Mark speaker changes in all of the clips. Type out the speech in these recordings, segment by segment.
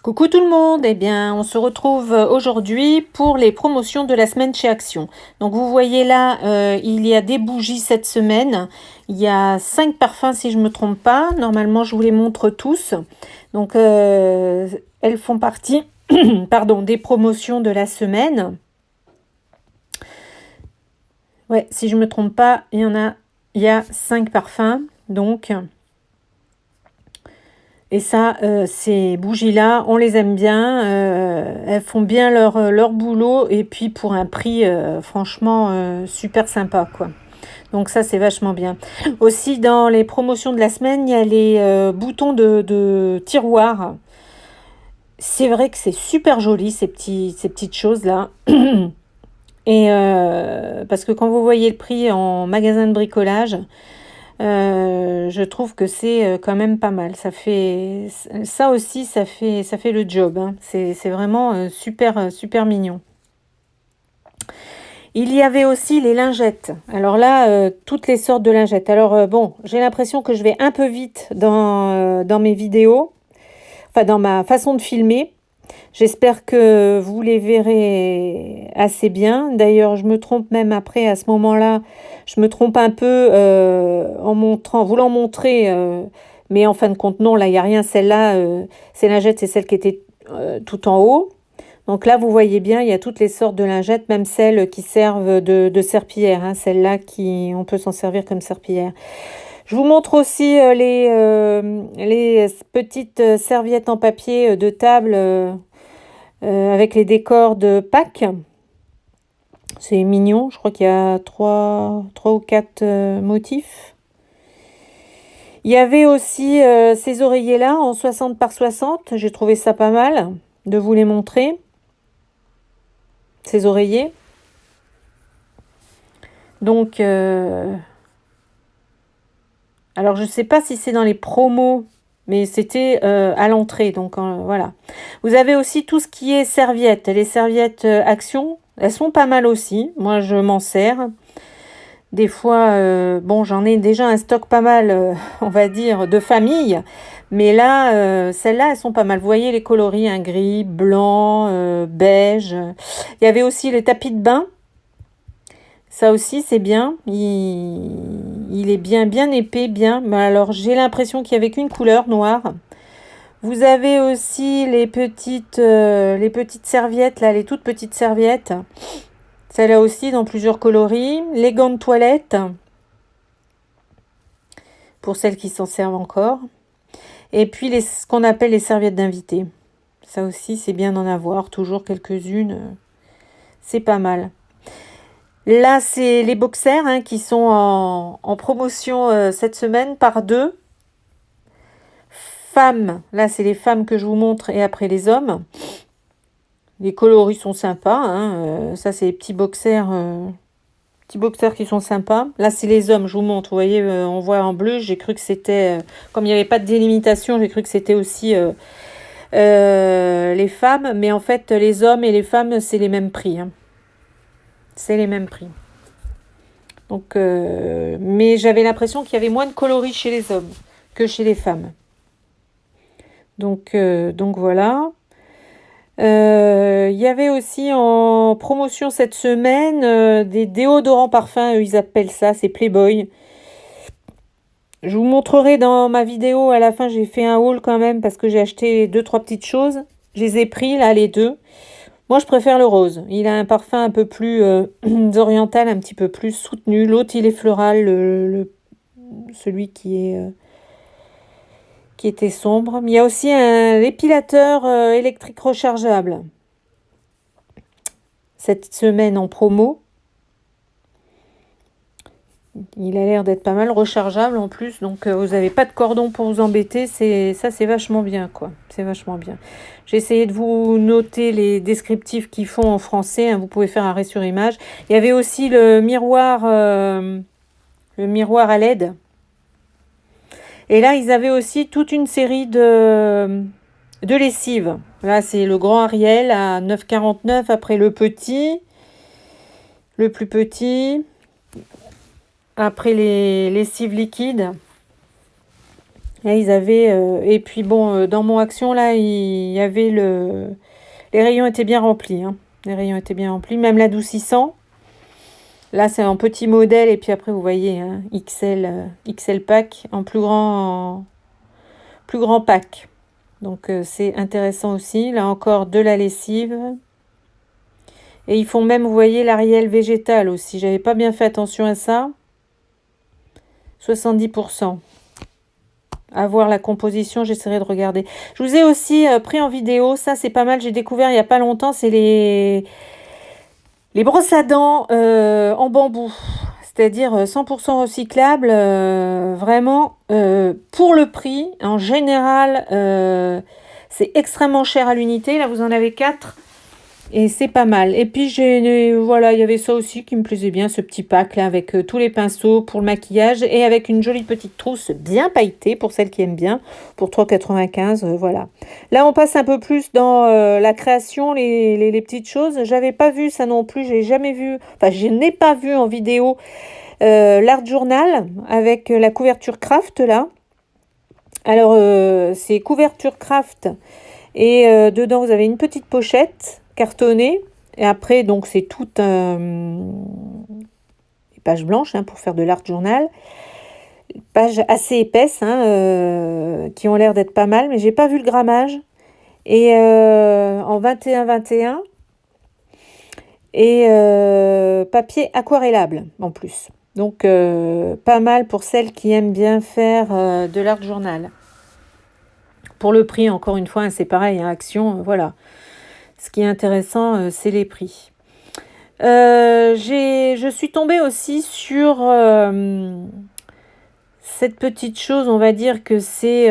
Speaker 1: Coucou tout le monde, eh bien on se retrouve aujourd'hui pour les promotions de la semaine chez Action. Donc vous voyez là, il y a des bougies cette semaine, il y a 5 parfums si je ne me trompe pas, normalement je vous les montre tous. Donc elles font partie pardon, des promotions de la semaine. Ouais, si je ne me trompe pas, il y a 5 parfums, donc... Et ça, ces bougies-là, on les aime bien. Elles font bien leur boulot. Et puis pour un prix, franchement, super sympa, quoi. Donc ça, c'est vachement bien. Aussi, dans les promotions de la semaine, il y a les boutons de tiroir. C'est vrai que c'est super joli, ces petites choses-là. Et parce que quand vous voyez le prix en magasin de bricolage... je trouve que c'est quand même pas mal. Ça aussi, ça fait le job, hein. C'est vraiment super mignon. Il y avait aussi les lingettes. Alors là, toutes les sortes de lingettes. Alors bon, j'ai l'impression que je vais un peu vite dans mes vidéos, enfin dans ma façon de filmer. J'espère que vous les verrez assez bien. D'ailleurs, je me trompe même après, à ce moment-là, je me trompe un peu voulant montrer, mais en fin de compte, non, là, il n'y a rien. Celle-là, ces lingettes, c'est celle qui était tout en haut. Donc là, vous voyez bien, il y a toutes les sortes de lingettes, même celles qui servent de serpillière, hein, celles-là, on peut s'en servir comme serpillière. Je vous montre aussi les petites serviettes en papier de table avec les décors de Pâques. C'est mignon, je crois qu'il y a 3 ou 4 motifs. Il y avait aussi ces oreillers-là en 60 par 60. J'ai trouvé ça pas mal de vous les montrer. Ces oreillers. Donc, alors je ne sais pas si c'est dans les promos, mais c'était à l'entrée, donc voilà. Vous avez aussi tout ce qui est serviettes. Les serviettes Action, elles sont pas mal aussi. Moi, je m'en sers. Des fois, bon, j'en ai déjà un stock pas mal, on va dire, de famille. Mais là, celles-là, elles sont pas mal. Vous voyez les coloris, hein, gris, blanc, beige. Il y avait aussi les tapis de bain. Ça aussi, c'est bien. Il est bien épais, bien. Mais alors, j'ai l'impression qu'il n'y avait qu'une couleur, noire. Vous avez aussi les petites serviettes, là, les toutes petites serviettes. Celle-là aussi, dans plusieurs coloris. Les gants de toilette. Pour celles qui s'en servent encore. Et puis, ce qu'on appelle les serviettes d'invité. Ça aussi, c'est bien d'en avoir. Toujours quelques-unes. C'est pas mal. Là, c'est les boxers hein, qui sont en promotion cette semaine par 2. Femmes, là, c'est les femmes que je vous montre et après les hommes. Les coloris sont sympas. Hein, ça, c'est les petits boxers qui sont sympas. Là, c'est les hommes, je vous montre. Vous voyez, on voit en bleu. J'ai cru que c'était... comme il n'y avait pas de délimitation, j'ai cru que c'était aussi les femmes. Mais en fait, les hommes et les femmes, c'est les mêmes prix. Hein. C'est les mêmes prix. Donc, mais j'avais l'impression qu'il y avait moins de coloris chez les hommes que chez les femmes. Donc voilà. Il y avait aussi en promotion cette semaine des déodorants parfums, ils appellent ça, c'est Playboy. Je vous montrerai dans ma vidéo, à la fin j'ai fait un haul quand même parce que j'ai acheté 2-3 petites choses. Je les ai pris là, les deux. Moi, je préfère le rose. Il a un parfum un peu plus oriental, un petit peu plus soutenu. L'autre, il est floral, celui qui était sombre. Il y a aussi un épilateur électrique rechargeable. Cette semaine en promo. Il a l'air d'être pas mal rechargeable en plus. Donc, vous n'avez pas de cordon pour vous embêter. Ça, c'est vachement bien, quoi. C'est vachement bien. J'ai essayé de vous noter les descriptifs qu'ils font en français. Hein, vous pouvez faire arrêt sur image. Il y avait aussi le miroir à LED. Et là, ils avaient aussi toute une série de lessives. Là, c'est le grand Ariel à 9,49 après le petit. le plus petit. Après les lessives liquides. Là, ils avaient... et puis bon, dans mon action, là, il y avait le... Les rayons étaient bien remplis. Hein. Les rayons étaient bien remplis. Même l'adoucissant. Là, c'est en petit modèle. Et puis après, vous voyez, hein, XL pack en plus grand pack. Donc, c'est intéressant aussi. Là encore, de la lessive. Et ils font même, vous voyez, l'Ariel végétal aussi. J'avais pas bien fait attention à ça. 70%. À voir la composition, j'essaierai de regarder. Je vous ai aussi pris en vidéo. Ça, c'est pas mal. J'ai découvert il n'y a pas longtemps. C'est les brosses à dents en bambou. C'est-à-dire 100% recyclable. Vraiment, pour le prix, en général, c'est extrêmement cher à l'unité. Là, vous en avez 4. Et c'est pas mal. Et puis, voilà, il y avait ça aussi qui me plaisait bien, ce petit pack là, avec tous les pinceaux pour le maquillage et avec une jolie petite trousse bien pailletée pour celles qui aiment bien, pour 3,95 €, voilà. Là, on passe un peu plus dans la création, les petites choses. J'avais pas vu ça non plus, j'ai jamais vu, enfin, je n'ai pas vu en vidéo l'art journal avec la couverture craft là. Alors, c'est couverture craft et dedans, vous avez une petite pochette cartonné et après donc c'est toute des pages blanches hein, pour faire de l'art journal, pages assez épaisses hein, qui ont l'air d'être pas mal, mais j'ai pas vu le grammage et en 21 et papier aquarellable en plus, donc pas mal pour celles qui aiment bien faire de l'art journal. Pour le prix, encore une fois hein, c'est pareil hein, Action, voilà. Ce qui est intéressant, c'est les prix. Je suis tombée aussi sur cette petite chose, on va dire que c'est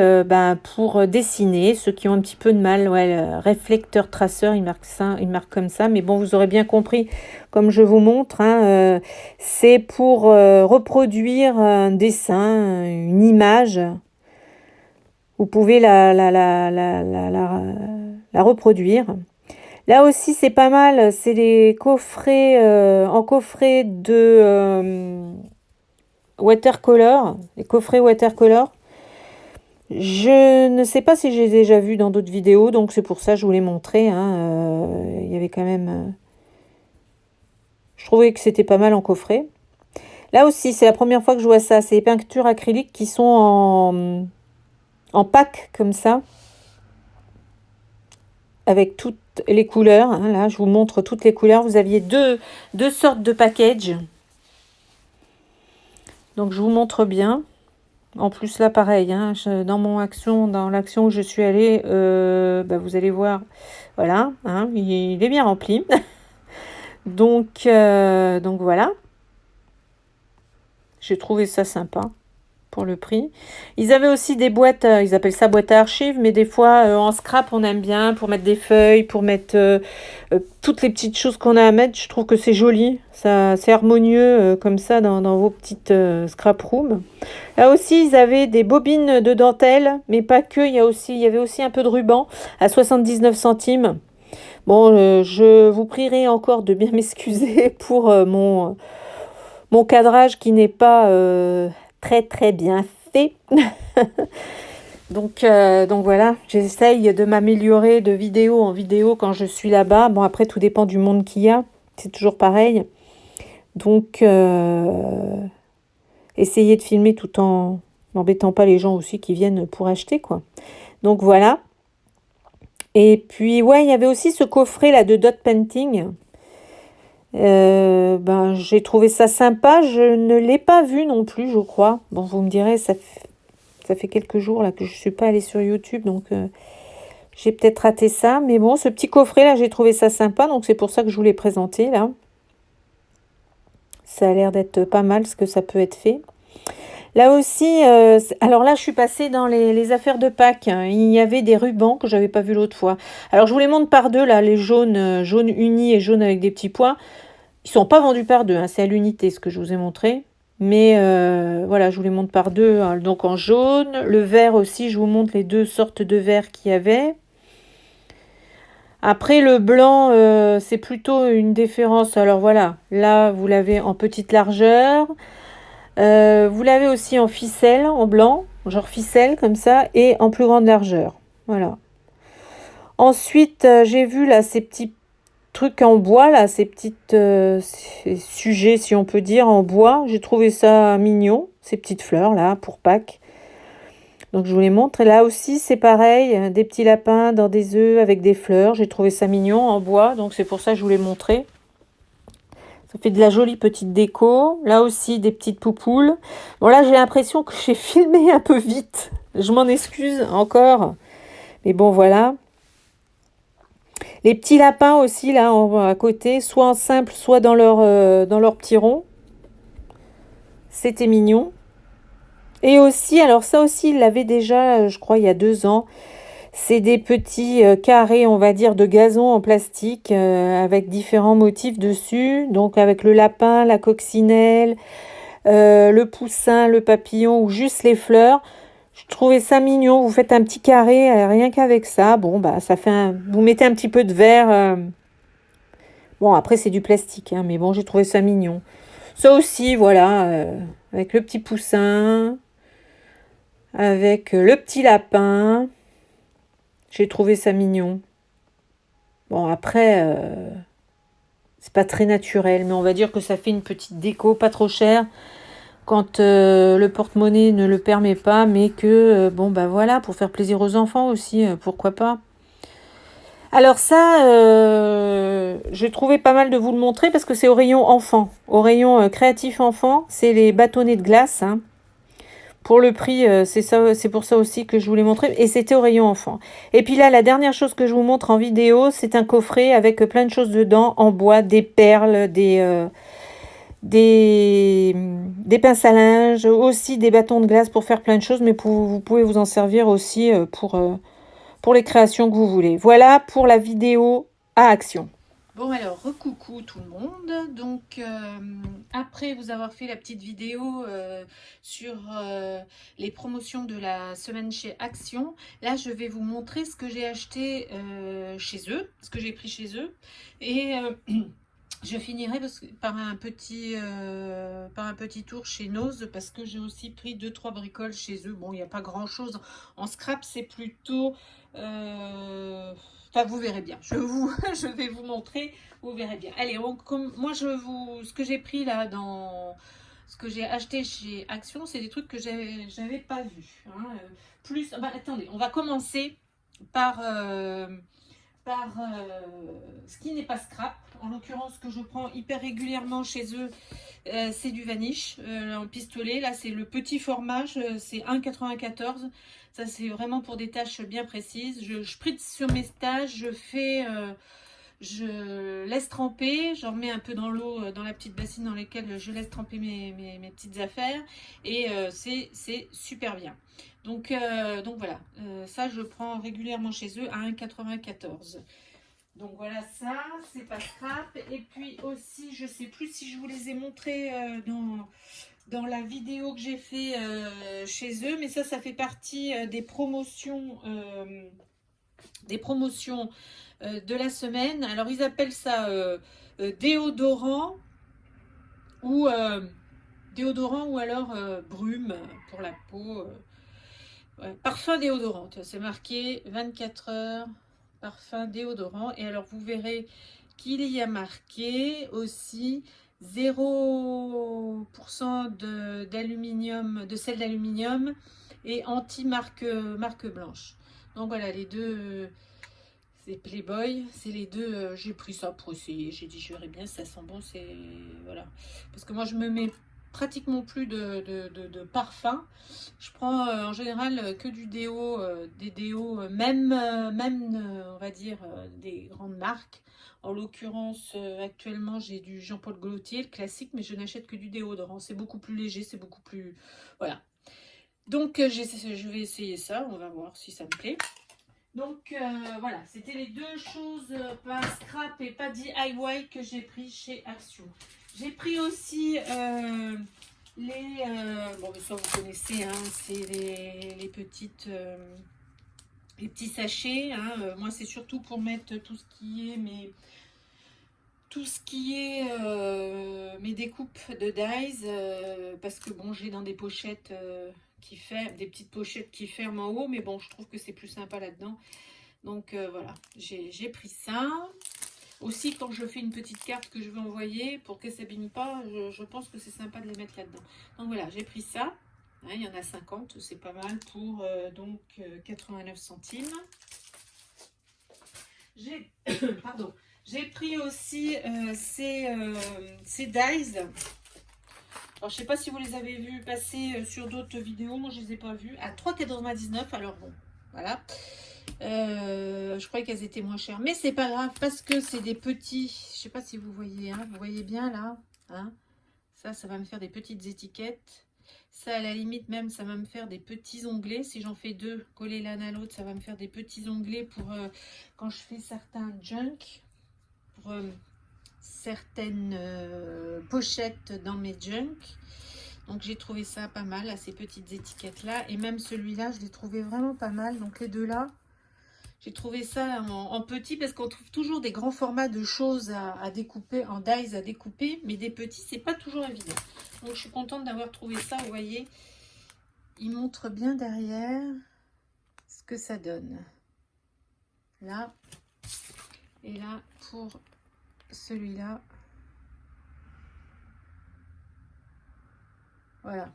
Speaker 1: pour dessiner, ceux qui ont un petit peu de mal, ouais, le réflecteur traceur, il marque comme ça, mais bon, vous aurez bien compris, comme je vous montre, hein, c'est pour reproduire un dessin, une image. Vous pouvez la reproduire. Là aussi, c'est pas mal. C'est les coffrets en coffret de watercolor. Les coffrets watercolor. Je ne sais pas si j'ai déjà vu dans d'autres vidéos, donc c'est pour ça que je vous l'ai montré. Hein. Il y avait quand même... je trouvais que c'était pas mal en coffret. Là aussi, c'est la première fois que je vois ça. C'est les peintures acryliques qui sont en pack comme ça. Avec toutes les couleurs. Hein, là, je vous montre toutes les couleurs. Vous aviez deux sortes de package. Donc, je vous montre bien. En plus, là, pareil. Hein, dans l'action où je suis allée, vous allez voir. Voilà. Hein, il est bien rempli. donc, voilà. J'ai trouvé ça sympa. Pour le prix. Ils avaient aussi des boîtes, ils appellent ça boîte à archives, mais des fois en scrap on aime bien pour mettre des feuilles, pour mettre toutes les petites choses qu'on a à mettre. Je trouve que c'est joli, ça c'est harmonieux comme ça dans vos petites scrap rooms. Là aussi ils avaient des bobines de dentelle, mais pas que, il y avait aussi un peu de ruban à 79 centimes. Bon, je vous prierai encore de bien m'excuser pour mon cadrage qui n'est pas très bien fait. donc voilà, j'essaye de m'améliorer de vidéo en vidéo quand je suis là-bas. Bon, après, tout dépend du monde qu'il y a. C'est toujours pareil. Donc, essayez de filmer tout en n'embêtant pas les gens aussi qui viennent pour acheter, quoi. Donc, voilà. Et puis, ouais, il y avait aussi ce coffret là de dot painting. J'ai trouvé ça sympa. Je ne l'ai pas vu non plus, je crois. Bon, vous me direz, ça fait quelques jours là que je suis pas allée sur YouTube, donc j'ai peut-être raté ça. Mais bon, ce petit coffret là, j'ai trouvé ça sympa, donc c'est pour ça que je vous l'ai présenté là. Ça a l'air d'être pas mal ce que ça peut être fait. Là aussi, alors là, je suis passée dans les affaires de Pâques. Il y avait des rubans que j'avais pas vu l'autre fois. Alors, je vous les montre par deux, là, les jaunes unis et jaunes avec des petits points. Ils sont pas vendus par deux, hein, c'est à l'unité ce que je vous ai montré. Mais voilà, je vous les montre par deux. Hein, donc, en jaune. Le vert aussi, je vous montre les deux sortes de verts qu'il y avait. Après, le blanc, c'est plutôt une différence. Alors voilà, là, vous l'avez en petite largeur. Vous l'avez aussi en ficelle, en blanc, genre ficelle comme ça, et en plus grande largeur. Voilà. Ensuite, j'ai vu là ces petits trucs en bois, là, ces sujets, si on peut dire, en bois. J'ai trouvé ça mignon, ces petites fleurs là, pour Pâques. Donc je vous les montre. Et là aussi, c'est pareil, des petits lapins dans des œufs avec des fleurs. J'ai trouvé ça mignon en bois, donc c'est pour ça que je vous l'ai montré. Ça fait de la jolie petite déco. Là aussi, des petites poupoules. Bon, là, j'ai l'impression que j'ai filmé un peu vite. Je m'en excuse encore. Mais bon, voilà. Les petits lapins aussi, là, à côté, soit en simple, soit dans leur petit rond. C'était mignon. Et aussi, alors ça aussi, il l'avait déjà, je crois, il y a 2 ans. C'est des petits carrés, on va dire, de gazon en plastique avec différents motifs dessus. Donc avec le lapin, la coccinelle, le poussin, le papillon ou juste les fleurs. Je trouvais ça mignon. Vous faites un petit carré, rien qu'avec ça. Bon, bah, ça fait vous mettez un petit peu de verre. Bon, après, c'est du plastique, hein, mais bon, j'ai trouvé ça mignon. Ça aussi, voilà, avec le petit poussin, avec le petit lapin. J'ai trouvé ça mignon. Bon, après, c'est pas très naturel, mais on va dire que ça fait une petite déco, pas trop chère, quand le porte-monnaie ne le permet pas, mais que, bon, bah voilà, pour faire plaisir aux enfants aussi, pourquoi pas. Alors ça, j'ai trouvé pas mal de vous le montrer parce que c'est au rayon enfant, au rayon créatif enfant, c'est les bâtonnets de glace, hein. Pour le prix, c'est ça, c'est pour ça aussi que je vous l'ai montré. Et c'était au rayon enfant. Et puis là, la dernière chose que je vous montre en vidéo, c'est un coffret avec plein de choses dedans, en bois, des perles, des pinces à linge, aussi des bâtons de glace pour faire plein de choses. Mais vous pouvez vous en servir aussi pour les créations que vous voulez. Voilà pour la vidéo à action. Bon alors, recoucou tout le monde. Donc, après vous avoir fait la petite vidéo sur les promotions de la semaine chez Action, là je vais vous montrer ce que j'ai acheté chez eux, ce que j'ai pris chez eux. Et je finirai par un petit tour chez Nose parce que j'ai aussi pris 2-3 bricoles chez eux. Bon, il n'y a pas grand chose en scrap, c'est plutôt... Enfin, vous verrez bien. Je vais vous montrer, vous verrez bien. Allez, moi, ce que j'ai pris là ce que j'ai acheté chez Action, c'est des trucs que j'avais pas vus. Hein. Attendez, on va commencer par, ce qui n'est pas scrap. En l'occurrence, ce que je prends hyper régulièrement chez eux, c'est du Vanish en pistolet. Là, c'est le petit format, c'est 1,94. Ça, c'est vraiment pour des tâches bien précises. Je spritz sur mes stages, je laisse tremper, j'en remets un peu dans l'eau, dans la petite bassine dans laquelle je laisse tremper mes petites affaires. Et c'est super bien. Donc voilà, ça je prends régulièrement chez eux à 1,94. Donc voilà, ça, c'est pas scrap. Et puis aussi, je sais plus si je vous les ai montrés dans la vidéo que j'ai fait chez eux, mais ça fait partie des promotions de la semaine. Alors, ils appellent ça déodorant ou alors brume pour la peau. Ouais, parfum déodorant, c'est marqué 24 heures. Parfum déodorant. Et alors, vous verrez qu'il y a marqué aussi 0% d'aluminium, de sel d'aluminium et anti-marque blanche. Donc voilà, les deux, c'est Playboy, c'est les deux. J'ai pris ça pour essayer. J'ai dit, je verrai bien, ça sent bon, c'est. Voilà. Parce que moi, je me mets pratiquement plus de parfum. Je prends en général que du déo, des déos, même on va dire, des grandes marques. En l'occurrence, actuellement, j'ai du Jean-Paul Gaultier, le classique, mais je n'achète que du déodorant. C'est beaucoup plus léger, c'est beaucoup plus... Voilà. Donc, je vais essayer ça. On va voir si ça me plaît. Donc, voilà. C'était les deux choses, pas scrap et pas DIY, que j'ai pris chez Action. J'ai pris aussi bon, mais ça vous connaissez, hein, c'est les petites les petits sachets. Hein. Moi, c'est surtout pour mettre tout ce qui est mes découpes de dies, parce que bon, j'ai dans des pochettes des petites pochettes qui ferment en haut, mais bon, je trouve que c'est plus sympa là-dedans. Donc voilà, j'ai pris ça. Aussi, quand je fais une petite carte que je veux envoyer, pour qu'elle ne s'abîme pas, je pense que c'est sympa de les mettre là-dedans. Donc voilà, j'ai pris ça. Hein, il y en a 50, c'est pas mal pour donc 89 centimes. J'ai pardon, j'ai pris aussi ces dies. Alors, je sais pas si vous les avez vus passer sur d'autres vidéos. Moi, je les ai pas vus. À 3,99 €. Alors bon, voilà. Je croyais qu'elles étaient moins chères. Mais c'est pas grave parce que c'est des petits. Je sais pas si vous voyez. Hein, vous voyez bien là. Hein, ça va me faire des petites étiquettes. Ça, à la limite, même, ça va me faire des petits onglets. Si j'en fais deux collés l'un à l'autre, ça va me faire des petits onglets pour quand je fais certains junk. Pour certaines pochettes dans mes junk. Donc j'ai trouvé ça pas mal, à ces petites étiquettes là, et même celui-là je l'ai trouvé vraiment pas mal. Donc les deux là, j'ai trouvé ça en petit, parce qu'on trouve toujours des grands formats de choses à découper, en dies à découper, mais des petits c'est pas toujours évident. Donc je suis contente d'avoir trouvé ça. Vous voyez, il montre bien derrière ce que ça donne là, et là pour celui-là. Voilà.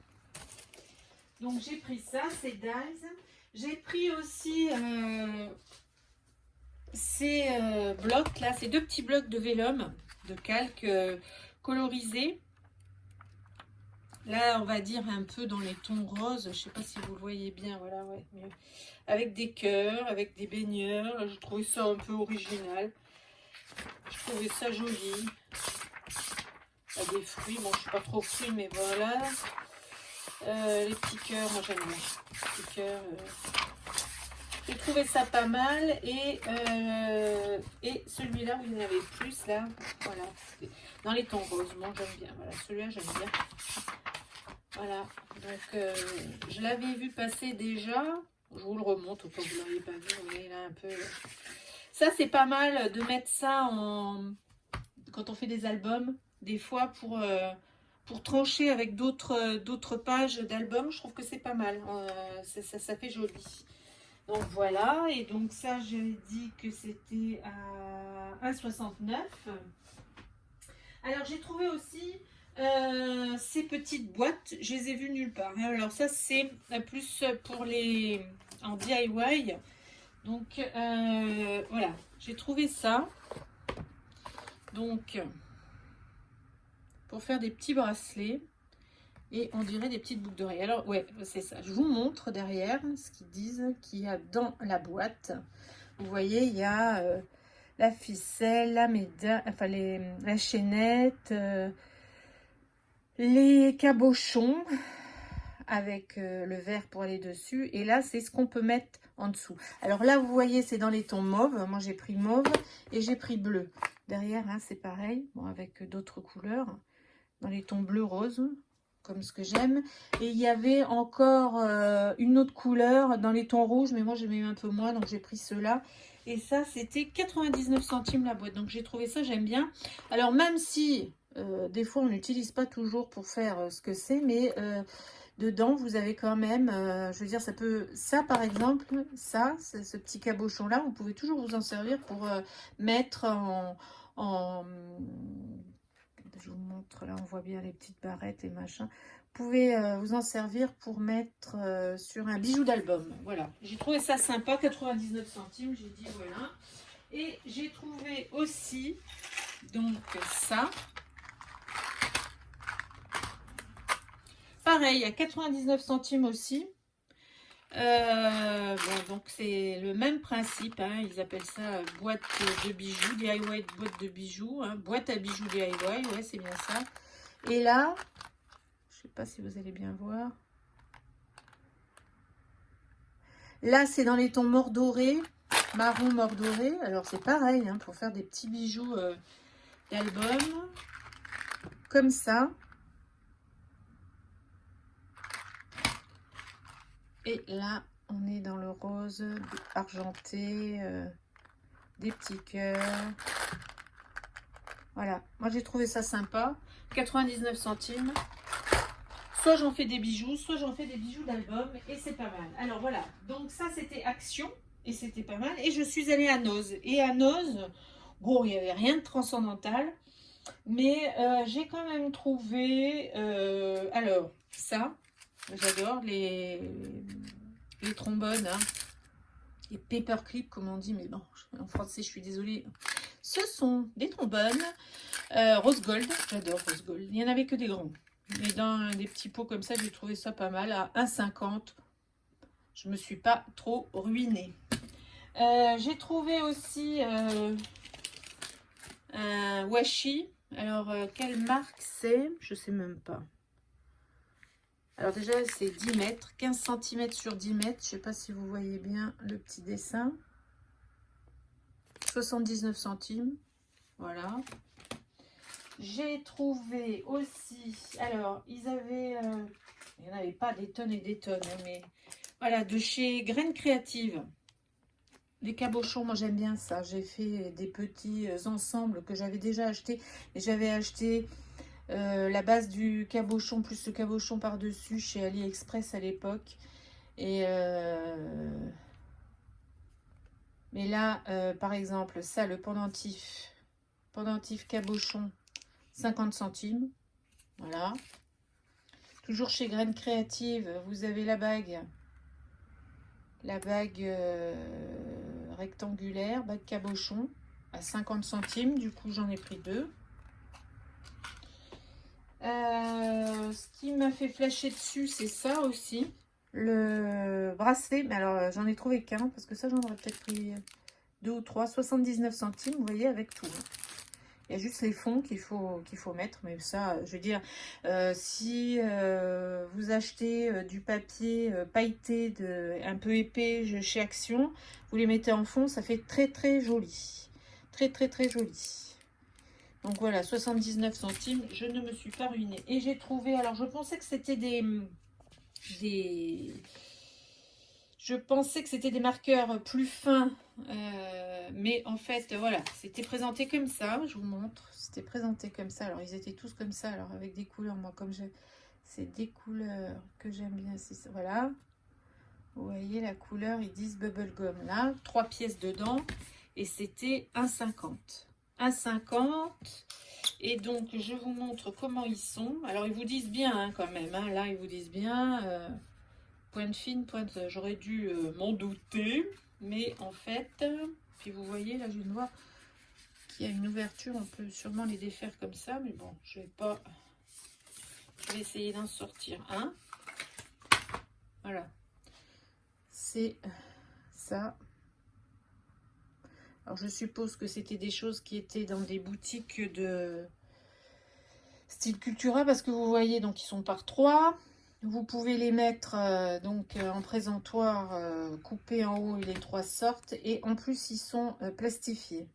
Speaker 1: Donc j'ai pris ça, ces dies. J'ai pris aussi ces blocs là, ces deux petits blocs de vélum, de calque colorisé. Là, on va dire un peu dans les tons roses. Je sais pas si vous le voyez bien. Voilà, ouais, mieux. Avec des cœurs, avec des baigneurs. Je trouvais ça un peu original. Je trouvais ça joli. Il y a des fruits. Bon, je suis pas trop fruits, mais voilà. Les petits cœurs, moi j'aime bien. Les petits cœurs. J'ai trouvé ça pas mal. Et celui-là, vous en avez plus là. Voilà. Dans les tons roses. Moi j'aime bien. Voilà, celui-là j'aime bien. Voilà. Donc je l'avais vu passer déjà. Je vous le remonte au cas où vous ne l'auriez pas vu. Vous voyez là un peu. Ça c'est pas mal de mettre ça quand on fait des albums. Des fois pour trancher avec d'autres pages d'albums. Je trouve que c'est pas mal. Ça fait joli. Donc voilà, et donc ça j'ai dit que c'était à 1,69 €. Alors j'ai trouvé aussi ces petites boîtes, je les ai vues nulle part. Alors ça c'est plus pour les en DIY. Donc voilà, j'ai trouvé ça. Donc pour faire des petits bracelets. Et on dirait des petites boucles d'oreilles. Alors, ouais, c'est ça. Je vous montre derrière ce qu'ils disent qu'il y a dans la boîte. Vous voyez, il y a la ficelle, la médaille, enfin la chaînette, les cabochons avec le verre pour aller dessus. Et là, c'est ce qu'on peut mettre en dessous. Alors là, vous voyez, c'est dans les tons mauve. Moi, j'ai pris mauve et j'ai pris bleu. Derrière, hein, c'est pareil, bon, avec d'autres couleurs. Dans les tons bleu-rose, comme ce que j'aime. Et il y avait encore une autre couleur dans les tons rouges, mais moi j'aimais un peu moins, donc j'ai pris ceux-là. Et ça, c'était 99 centimes la boîte. Donc j'ai trouvé ça, j'aime bien. Alors même si des fois on n'utilise pas toujours pour faire ce que c'est, mais dedans vous avez quand même, je veux dire, ça par exemple, ça, ce petit cabochon là, vous pouvez toujours vous en servir pour mettre en je vous montre, là on voit bien les petites barrettes et machin. Vous pouvez vous en servir pour mettre sur un bijou d'album. Voilà, j'ai trouvé ça sympa, 99 centimes, j'ai dit voilà. Et j'ai trouvé aussi donc ça. Pareil, à 99 centimes aussi. Bon, donc c'est le même principe, hein, ils appellent ça boîte de bijoux, DIY boîte de bijoux, hein, boîte à bijoux DIY, ouais c'est bien ça. Et là, je sais pas si vous allez bien voir, là c'est dans les tons mordorés, marron mordoré, alors c'est pareil, hein, pour faire des petits bijoux d'album, comme ça. Et là, on est dans le rose argenté, des petits cœurs. Voilà, moi j'ai trouvé ça sympa. 99 centimes. Soit j'en fais des bijoux, soit j'en fais des bijoux d'album et c'est pas mal. Alors voilà, donc ça c'était Action et c'était pas mal. Et je suis allée à Noz. Et à Noz, bon, il n'y avait rien de transcendantal, mais j'ai quand même trouvé, alors ça, j'adore les trombones, hein, les paperclips comme on dit, mais bon, en français je suis désolée. Ce sont des trombones rose gold, j'adore rose gold. Il n'y en avait que des grands. Et dans des petits pots comme ça, j'ai trouvé ça pas mal à 1,50. Je me suis pas trop ruinée. J'ai trouvé aussi un washi. Alors, quelle marque c'est? Je sais même pas. Alors déjà, c'est 10 mètres, 15 cm sur 10 mètres. Je sais pas si vous voyez bien le petit dessin. 79 centimes. Voilà. J'ai trouvé aussi, alors, ils avaient, il n'y en avait pas des tonnes et des tonnes, hein, mais voilà, de chez Graines Créatives. Les cabochons, moi j'aime bien ça. J'ai fait des petits ensembles que j'avais déjà achetés. Et j'avais acheté la base du cabochon plus le cabochon par-dessus chez AliExpress à l'époque. Et mais là, par exemple, ça, le pendentif cabochon, 50 centimes. Voilà. Toujours chez Graines Créatives, vous avez la bague rectangulaire, bague cabochon, à 50 centimes. Du coup, j'en ai pris deux. Ce qui m'a fait flasher dessus, c'est ça aussi. Le bracelet, mais alors j'en ai trouvé qu'un, parce que ça, j'en aurais peut-être pris deux ou trois. 79 centimes, vous voyez, avec tout. Il y a juste les fonds qu'il faut mettre, mais ça, je veux dire, si vous achetez du papier pailleté un peu épais chez Action, vous les mettez en fond, ça fait très très joli. Très très très joli. Donc voilà, 79 centimes, je ne me suis pas ruinée. Et j'ai trouvé, alors je pensais que c'était je pensais que c'était des marqueurs plus fins, mais en fait, voilà, c'était présenté comme ça. Je vous montre, c'était présenté comme ça. Alors, ils étaient tous comme ça, alors avec des couleurs. Moi, comme c'est des couleurs que j'aime bien. Voilà, vous voyez la couleur, ils disent bubblegum là. 3 pièces dedans, et c'était 1,50. 1,50. Et donc, je vous montre comment ils sont. Alors, ils vous disent bien, hein, quand même. Hein, là, ils vous disent bien... pointe fine, pointe, j'aurais dû m'en douter, mais en fait, puis vous voyez là, je viens de voir qu'il y a une ouverture, on peut sûrement les défaire comme ça, mais bon, je vais pas, je vais essayer d'en sortir un. Voilà, c'est ça. Alors je suppose que c'était des choses qui étaient dans des boutiques de style Cultura, parce que vous voyez, donc ils sont par 3. Vous pouvez les mettre donc en présentoir, coupés en haut, et les 3 sortes. Et en plus, ils sont plastifiés.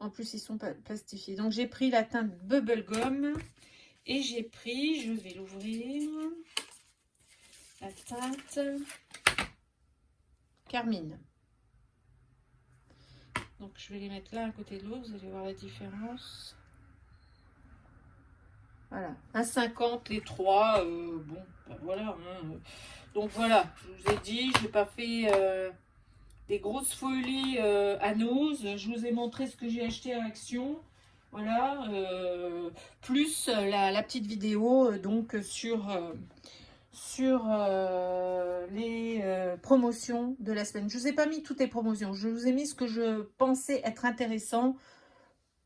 Speaker 1: En plus, ils sont plastifiés. Donc, j'ai pris la teinte Bubblegum. Et j'ai pris, je vais l'ouvrir, la teinte Carmine. Donc, je vais les mettre là à côté de l'autre. Vous allez voir la différence. Voilà, 1,50 les 3, bon, ben voilà. Hein. Donc voilà, je vous ai dit, je n'ai pas fait des grosses folies à Noz. Je vous ai montré ce que j'ai acheté à Action. Voilà, plus la petite vidéo donc sur les promotions de la semaine. Je ne vous ai pas mis toutes les promotions, je vous ai mis ce que je pensais être intéressant.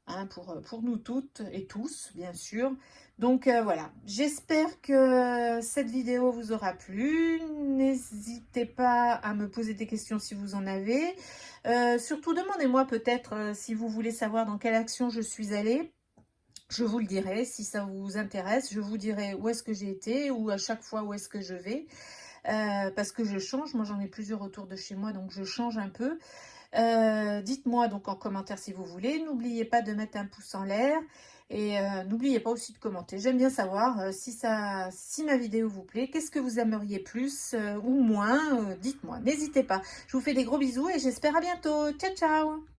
Speaker 1: Hein, pour nous toutes et tous, bien sûr. Donc voilà, j'espère que cette vidéo vous aura plu. N'hésitez pas à me poser des questions si vous en avez. Surtout, demandez-moi peut-être si vous voulez savoir dans quelle action je suis allée. Je vous le dirai si ça vous intéresse. Je vous dirai où est-ce que j'ai été ou à chaque fois où est-ce que je vais. Parce que je change. Moi, j'en ai plusieurs autour de chez moi, donc je change un peu. Dites-moi donc en commentaire si vous voulez. N'oubliez pas de mettre un pouce en l'air. Et n'oubliez pas aussi de commenter. J'aime bien savoir si ma vidéo vous plaît. Qu'est-ce que vous aimeriez plus ou moins? Dites-moi. N'hésitez pas. Je vous fais des gros bisous et j'espère à bientôt. Ciao, ciao!